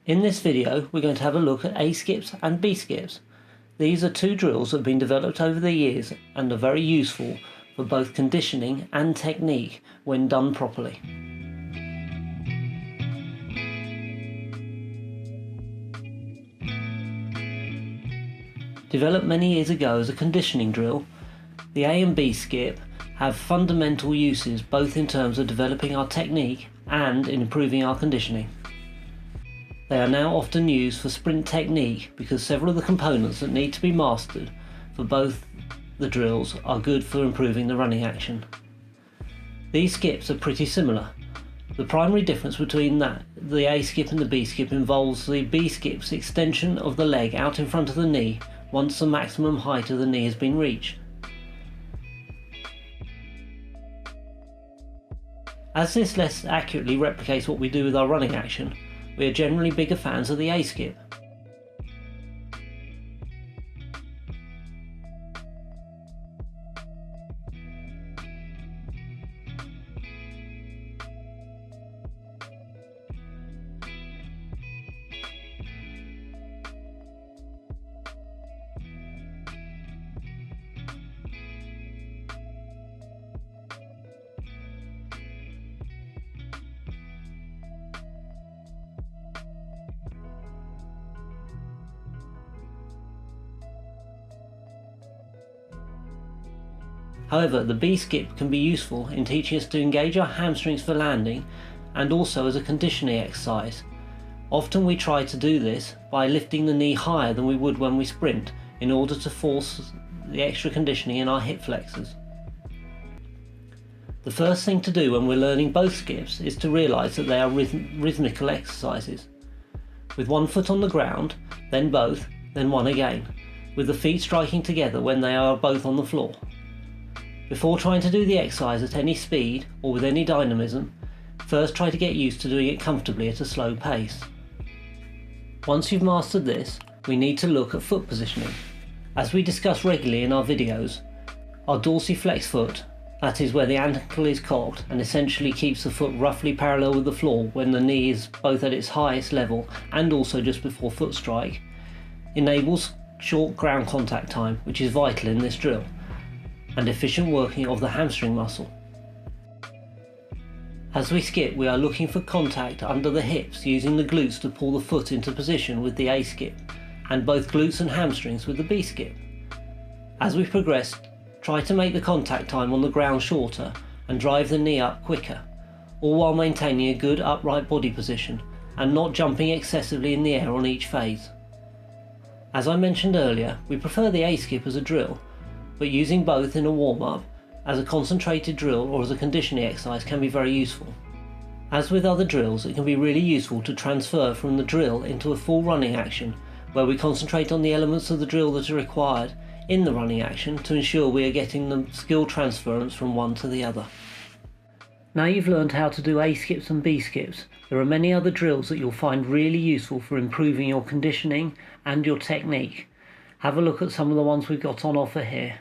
In this video we're going to have a look at A skips and B skips. These are two drills that have been developed over the years and are very useful for both conditioning and technique when done properly. Developed many years ago as a conditioning drill, the A and B skip have fundamental uses both in terms of developing our technique and in improving our conditioning. They are now often used for sprint technique because several of the components that need to be mastered for both the drills are good for improving the running action. These skips are pretty similar. The primary difference between the A skip and the B skip involves the B skip's extension of the leg out in front of the knee once the maximum height of the knee has been reached. As this less accurately replicates what we do with our running action, we are generally bigger fans of the A skip. However, the B skip can be useful in teaching us to engage our hamstrings for landing and also as a conditioning exercise. Often we try to do this by lifting the knee higher than we would when we sprint in order to force the extra conditioning in our hip flexors. The first thing to do when we're learning both skips is to realise that they are rhythmical exercises. With one foot on the ground, then both, then one again, with the feet striking together when they are both on the floor. Before trying to do the exercise at any speed or with any dynamism, first try to get used to doing it comfortably at a slow pace. Once you've mastered this, we need to look at foot positioning. As we discuss regularly in our videos, our dorsiflex foot, that is where the ankle is cocked and essentially keeps the foot roughly parallel with the floor when the knee is both at its highest level and also just before foot strike, enables short ground contact time, which is vital in this drill, and efficient working of the hamstring muscle. As we skip, we are looking for contact under the hips using the glutes to pull the foot into position with the A skip, and both glutes and hamstrings with the B skip. As we progress, try to make the contact time on the ground shorter and drive the knee up quicker, all while maintaining a good upright body position and not jumping excessively in the air on each phase. As I mentioned earlier, we prefer the A skip as a drill, but using both in a warm-up, as a concentrated drill or as a conditioning exercise can be very useful. As with other drills, it can be really useful to transfer from the drill into a full running action, where we concentrate on the elements of the drill that are required in the running action to ensure we are getting the skill transference from one to the other. Now you've learned how to do A skips and B skips, there are many other drills that you'll find really useful for improving your conditioning and your technique. Have a look at some of the ones we've got on offer here.